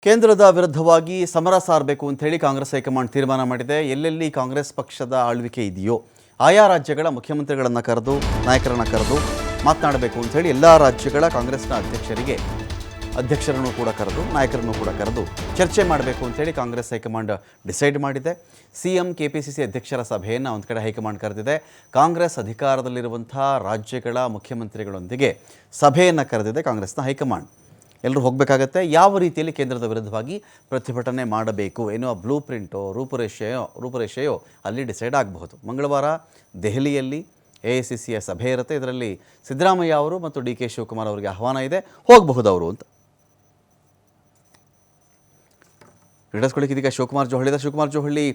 ಕೇಂದ್ರದ ವಿರುದ್ಧವಾಗಿ ಸಮರ ಸಾರಬೇಕು ಅಂತ ಹೇಳಿ ಕಾಂಗ್ರೆಸ್ ಹೈಕಮಾಂಡ್ ತೀರ್ಮಾನ ಮಾಡಿದೆ. ಎಲ್ಲೆಲ್ಲಿ ಕಾಂಗ್ರೆಸ್ ಪಕ್ಷದ ಆಳ್ವಿಕೆ ಇದೆಯೋ ಆಯಾ ರಾಜ್ಯಗಳ ಮುಖ್ಯಮಂತ್ರಿಗಳನ್ನು ಕರೆದು ನಾಯಕರನ್ನು ಕರೆದು ಮಾತನಾಡಬೇಕು ಅಂತ ಹೇಳಿ ಎಲ್ಲ ರಾಜ್ಯಗಳ ಕಾಂಗ್ರೆಸ್ನ ಅಧ್ಯಕ್ಷರನ್ನು ಕೂಡ ಕರೆದು ನಾಯಕರನ್ನು ಕೂಡ ಕರೆದು ಚರ್ಚೆ ಮಾಡಬೇಕು ಅಂತ ಹೇಳಿ ಕಾಂಗ್ರೆಸ್ ಹೈಕಮಾಂಡ್ ಡಿಸೈಡ್ ಮಾಡಿದೆ. ಸಿಎಂ ಕೆಪಿಸಿಸಿ ಅಧ್ಯಕ್ಷರ ಸಭೆಯನ್ನು ಒಂದು ಕಡೆ ಹೈಕಮಾಂಡ್ ಕರೆದಿದೆ. ಕಾಂಗ್ರೆಸ್ ಅಧಿಕಾರದಲ್ಲಿರುವಂಥ ರಾಜ್ಯಗಳ ಮುಖ್ಯಮಂತ್ರಿಗಳೊಂದಿಗೆ ಸಭೆಯನ್ನು ಕರೆದಿದೆ ಕಾಂಗ್ರೆಸ್ನ ಹೈಕಮಾಂಡ್. ಎಲ್ಲರೂ ಹೋಗಬೇಕಾಗತ್ತೆ. ಯಾವ ರೀತಿಯಲ್ಲಿ ಕೇಂದ್ರದ ವಿರುದ್ಧವಾಗಿ ಪ್ರತಿಭಟನೆ ಮಾಡಬೇಕು ಎನ್ನುವ ಬ್ಲೂ ಪ್ರಿಂಟೋ ರೂಪುರೇಷೆಯೋ ಅಲ್ಲಿ ಡಿಸೈಡ್ ಆಗಬಹುದು. ಮಂಗಳವಾರ ದೆಹಲಿಯಲ್ಲಿ AICCಯ ಸಭೆ ಇರುತ್ತೆ. ಇದರಲ್ಲಿ ಸಿದ್ದರಾಮಯ್ಯ ಅವರು ಮತ್ತು DK ಶಿವಕುಮಾರ್ ಅವರಿಗೆ ಆಹ್ವಾನ ಇದೆ, ಹೋಗಬಹುದು ಅವರು ಅಂತ ಹಿಡಿಸ್ಕೊಳ್ಳಿಕ್ಕೆ. ಇದೀಗ ಶಿವಕುಮಾರ್ ಜೋಹಳ್ಳಿ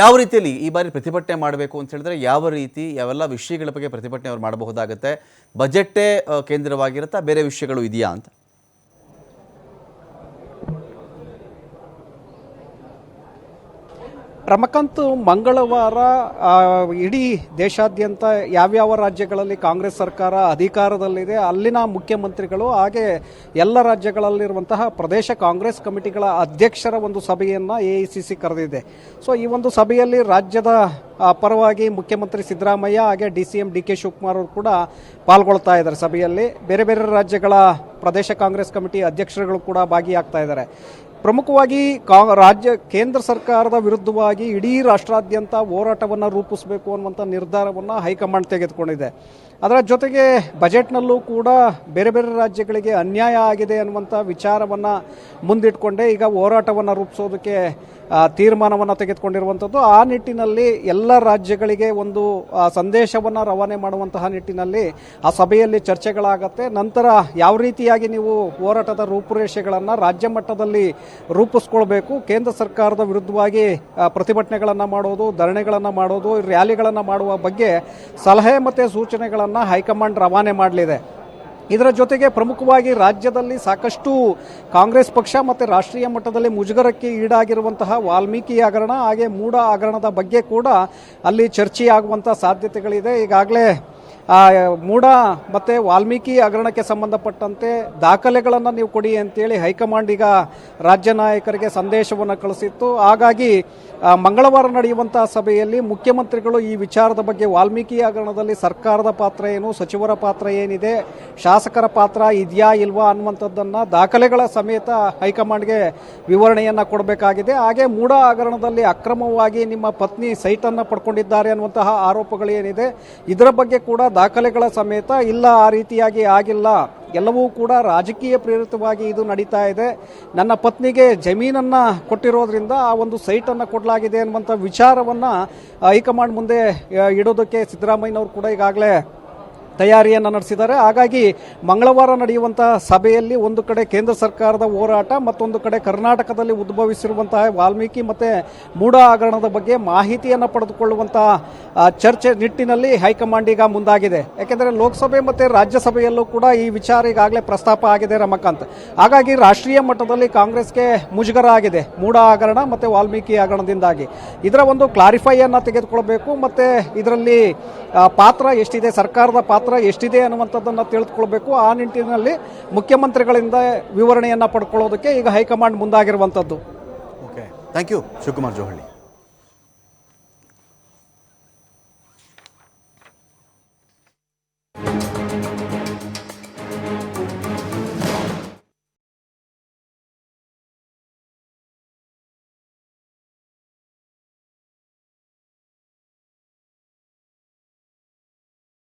ಯಾವ ರೀತಿಯಲ್ಲಿ ಈ ಬಾರಿ ಪ್ರತಿಭಟನೆ ಮಾಡಬೇಕು ಅಂತ ಹೇಳಿದ್ರೆ ಯಾವೆಲ್ಲ ವಿಷಯಗಳ ಬಗ್ಗೆ ಪ್ರತಿಭಟನೆ ಅವ್ರು ಮಾಡಬಹುದಾಗುತ್ತೆ? ಬಜೆಟ್ಟೇ ಕೇಂದ್ರವಾಗಿರುತ್ತಾ, ಬೇರೆ ವಿಷಯಗಳು ಇದೆಯಾ ಅಂತ? ರಮಕಾಂತ್, ಮಂಗಳವಾರ ಇಡೀ ದೇಶಾದ್ಯಂತ ಯಾವ್ಯಾವ ರಾಜ್ಯಗಳಲ್ಲಿ ಕಾಂಗ್ರೆಸ್ ಸರ್ಕಾರ ಅಧಿಕಾರದಲ್ಲಿದೆ ಅಲ್ಲಿನ ಮುಖ್ಯಮಂತ್ರಿಗಳು ಹಾಗೆ ಎಲ್ಲ ರಾಜ್ಯಗಳಲ್ಲಿರುವಂತಹ ಪ್ರದೇಶ ಕಾಂಗ್ರೆಸ್ ಕಮಿಟಿಗಳ ಅಧ್ಯಕ್ಷರ ಒಂದು ಸಭೆಯನ್ನು AICC ಕರೆದಿದೆ. ಸೊ ಈ ಒಂದು ಸಭೆಯಲ್ಲಿ ರಾಜ್ಯದ ಪರವಾಗಿ ಮುಖ್ಯಮಂತ್ರಿ ಸಿದ್ದರಾಮಯ್ಯ ಹಾಗೆ DCM DK ಶಿವಕುಮಾರ್ ಅವರು ಕೂಡ ಪಾಲ್ಗೊಳ್ತಾ ಇದ್ದಾರೆ. ಸಭೆಯಲ್ಲಿ ಬೇರೆ ಬೇರೆ ರಾಜ್ಯಗಳ ಪ್ರದೇಶ ಕಾಂಗ್ರೆಸ್ ಕಮಿಟಿ ಅಧ್ಯಕ್ಷರುಗಳು ಕೂಡ ಭಾಗಿಯಾಗ್ತಾ ಇದ್ದಾರೆ. ಪ್ರಮುಖವಾಗಿ ಕೇಂದ್ರ ಸರ್ಕಾರದ ವಿರುದ್ಧವಾಗಿ ಇಡೀ ರಾಷ್ಟ್ರಾದ್ಯಂತ ಹೋರಾಟವನ್ನು ರೂಪಿಸಬೇಕು ಅನ್ನುವಂಥ ನಿರ್ಧಾರವನ್ನು ಹೈಕಮಾಂಡ್ ತೆಗೆದುಕೊಂಡಿದೆ. ಅದರ ಜೊತೆಗೆ ಬಜೆಟ್ನಲ್ಲೂ ಕೂಡ ಬೇರೆ ಬೇರೆ ರಾಜ್ಯಗಳಿಗೆ ಅನ್ಯಾಯ ಆಗಿದೆ ಅನ್ನುವಂಥ ವಿಚಾರವನ್ನು ಮುಂದಿಟ್ಕೊಂಡೇ ಈಗ ಹೋರಾಟವನ್ನು ರೂಪಿಸೋದಕ್ಕೆ ತೀರ್ಮಾನವನ್ನು ತೆಗೆದುಕೊಂಡಿರುವಂಥದ್ದು. ಆ ನಿಟ್ಟಿನಲ್ಲಿ ಎಲ್ಲ ರಾಜ್ಯಗಳಿಗೆ ಒಂದು ಸಂದೇಶವನ್ನು ರವಾನೆ ಮಾಡುವಂತಹ ನಿಟ್ಟಿನಲ್ಲಿ ಆ ಸಭೆಯಲ್ಲಿ ಚರ್ಚೆಗಳಾಗತ್ತೆ. ನಂತರ ಯಾವ ರೀತಿಯಾಗಿ ನೀವು ಹೋರಾಟದ ರೂಪುರೇಷೆಗಳನ್ನು ರಾಜ್ಯ ಮಟ್ಟದಲ್ಲಿ ರೂಪಿಸ್ಕೊಳ್ಬೇಕು, ಕೇಂದ್ರ ಸರ್ಕಾರದ ವಿರುದ್ಧವಾಗಿ ಪ್ರತಿಭಟನೆಗಳನ್ನು ಮಾಡೋದು, ಧರಣಿಗಳನ್ನು ಮಾಡೋದು, ರ್ಯಾಲಿಗಳನ್ನು ಮಾಡುವ ಬಗ್ಗೆ ಸಲಹೆ ಮತ್ತು ಸೂಚನೆಗಳನ್ನು ಹೈಕಮಾಂಡ್ ರವಾನೆ ಮಾಡಲಿದೆ. ಇದರ ಜೊತೆಗೆ ಪ್ರಮುಖವಾಗಿ ರಾಜ್ಯದಲ್ಲಿ ಸಾಕಷ್ಟು ಕಾಂಗ್ರೆಸ್ ಪಕ್ಷ ಮತ್ತು ರಾಷ್ಟ್ರೀಯ ಮಟ್ಟದಲ್ಲಿ ಮುಜುಗರಕ್ಕೆ ಈಡಾಗಿರುವಂತಹ ವಾಲ್ಮೀಕಿ ಹಗರಣ ಹಾಗೆ ಮೂಡ ಹಗರಣದ ಬಗ್ಗೆ ಕೂಡ ಅಲ್ಲಿ ಚರ್ಚೆಯಾಗುವಂಥ ಸಾಧ್ಯತೆಗಳಿದೆ. ಈಗಾಗಲೇ ಮೂಡ ಮತ್ತು ವಾಲ್ಮೀಕಿ ಹಗರಣಕ್ಕೆ ಸಂಬಂಧಪಟ್ಟಂತೆ ದಾಖಲೆಗಳನ್ನು ನೀವು ಕೊಡಿ ಅಂತೇಳಿ ಹೈಕಮಾಂಡ್ ಈಗ ರಾಜ್ಯ ನಾಯಕರಿಗೆ ಸಂದೇಶವನ್ನು ಕಳಿಸಿತ್ತು. ಹಾಗಾಗಿ ಮಂಗಳವಾರ ನಡೆಯುವಂತಹ ಸಭೆಯಲ್ಲಿ ಮುಖ್ಯಮಂತ್ರಿಗಳು ಈ ವಿಚಾರದ ಬಗ್ಗೆ ವಾಲ್ಮೀಕಿ ಹಗರಣದಲ್ಲಿ ಸರ್ಕಾರದ ಪಾತ್ರ ಏನು, ಸಚಿವರ ಪಾತ್ರ ಏನಿದೆ, ಶಾಸಕರ ಪಾತ್ರ ಇದೆಯಾ ಇಲ್ವಾ ಅನ್ನುವಂಥದ್ದನ್ನು ದಾಖಲೆಗಳ ಸಮೇತ ಹೈಕಮಾಂಡ್ಗೆ ವಿವರಣೆಯನ್ನು ಕೊಡಬೇಕಾಗಿದೆ. ಹಾಗೆ ಮೂಡ ಹಗರಣದಲ್ಲಿ ಅಕ್ರಮವಾಗಿ ನಿಮ್ಮ ಪತ್ನಿ ಸೈಟನ್ನು ಪಡ್ಕೊಂಡಿದ್ದಾರೆ ಅನ್ನುವಂತಹ ಆರೋಪಗಳು ಏನಿದೆ ಇದರ ಬಗ್ಗೆ ಕೂಡ ದಾಖಲೆಗಳ ಸಮೇತ ಇಲ್ಲ, ಆ ರೀತಿಯಾಗಿ ಆಗಿಲ್ಲ, ಎಲ್ಲವೂ ಕೂಡ ರಾಜಕೀಯ ಪ್ರೇರಿತವಾಗಿ ಇದು ನಡೀತಾ ಇದೆ, ನನ್ನ ಪತ್ನಿಗೆ ಜಮೀನನ್ನು ಕೊಟ್ಟಿರೋದ್ರಿಂದ ಆ ಒಂದು ಸೈಟನ್ನು ಕೊಡಲಾಗಿದೆ ಅನ್ನುವಂಥ ವಿಚಾರವನ್ನು ಹೈಕಮಾಂಡ್ ಮುಂದೆ ಇಡೋದಕ್ಕೆ ಸಿದ್ದರಾಮಯ್ಯನವರು ಕೂಡ ಈಗಾಗಲೇ ತಯಾರಿಯನ್ನು ನಡೆಸಿದ್ದಾರೆ. ಹಾಗಾಗಿ ಮಂಗಳವಾರ ನಡೆಯುವಂತಹ ಸಭೆಯಲ್ಲಿ ಒಂದು ಕಡೆ ಕೇಂದ್ರ ಸರ್ಕಾರದ ಹೋರಾಟ, ಮತ್ತೊಂದು ಕಡೆ ಕರ್ನಾಟಕದಲ್ಲಿ ಉದ್ಭವಿಸಿರುವಂತಹ ವಾಲ್ಮೀಕಿ ಮತ್ತು ಮೂಡ ಹಗರಣದ ಬಗ್ಗೆ ಮಾಹಿತಿಯನ್ನು ಪಡೆದುಕೊಳ್ಳುವಂತಹ ಚರ್ಚೆ ನಿಟ್ಟಿನಲ್ಲಿ ಹೈಕಮಾಂಡ್ ಈಗ ಮುಂದಾಗಿದೆ. ಯಾಕೆಂದರೆ ಲೋಕಸಭೆ ಮತ್ತು ರಾಜ್ಯಸಭೆಯಲ್ಲೂ ಕೂಡ ಈ ವಿಚಾರ ಈಗಾಗಲೇ ಪ್ರಸ್ತಾಪ ಆಗಿದೆ ರಮಕಾಂತ್. ಹಾಗಾಗಿ ರಾಷ್ಟ್ರೀಯ ಮಟ್ಟದಲ್ಲಿ ಕಾಂಗ್ರೆಸ್ಗೆ ಮುಜುಗರ ಆಗಿದೆ ಮೂಡ ಹಗರಣ ಮತ್ತು ವಾಲ್ಮೀಕಿ ಹಗರಣದಿಂದಾಗಿ. ಇದರ ಒಂದು ಕ್ಲಾರಿಫೈಯನ್ನು ತೆಗೆದುಕೊಳ್ಬೇಕು ಮತ್ತು ಇದರಲ್ಲಿ ಪಾತ್ರ ಎಷ್ಟಿದೆ, ಸರ್ಕಾರದ ಪಾತ್ರ ಎಷ್ಟಿದೆ ಅನ್ನುವಂಥದ್ದನ್ನು ತಿಳಿದುಕೊಳ್ಬೇಕು. ಆ ನಿಟ್ಟಿನಲ್ಲಿ ಮುಖ್ಯಮಂತ್ರಿಗಳಿಂದ ವಿವರಣೆಯನ್ನು ಪಡ್ಕೊಳ್ಳೋದಕ್ಕೆ ಈಗ ಹೈಕಮಾಂಡ್ ಮುಂದಾಗಿರುವಂಥದ್ದು. Okay, thank you Shivakumar Johalli.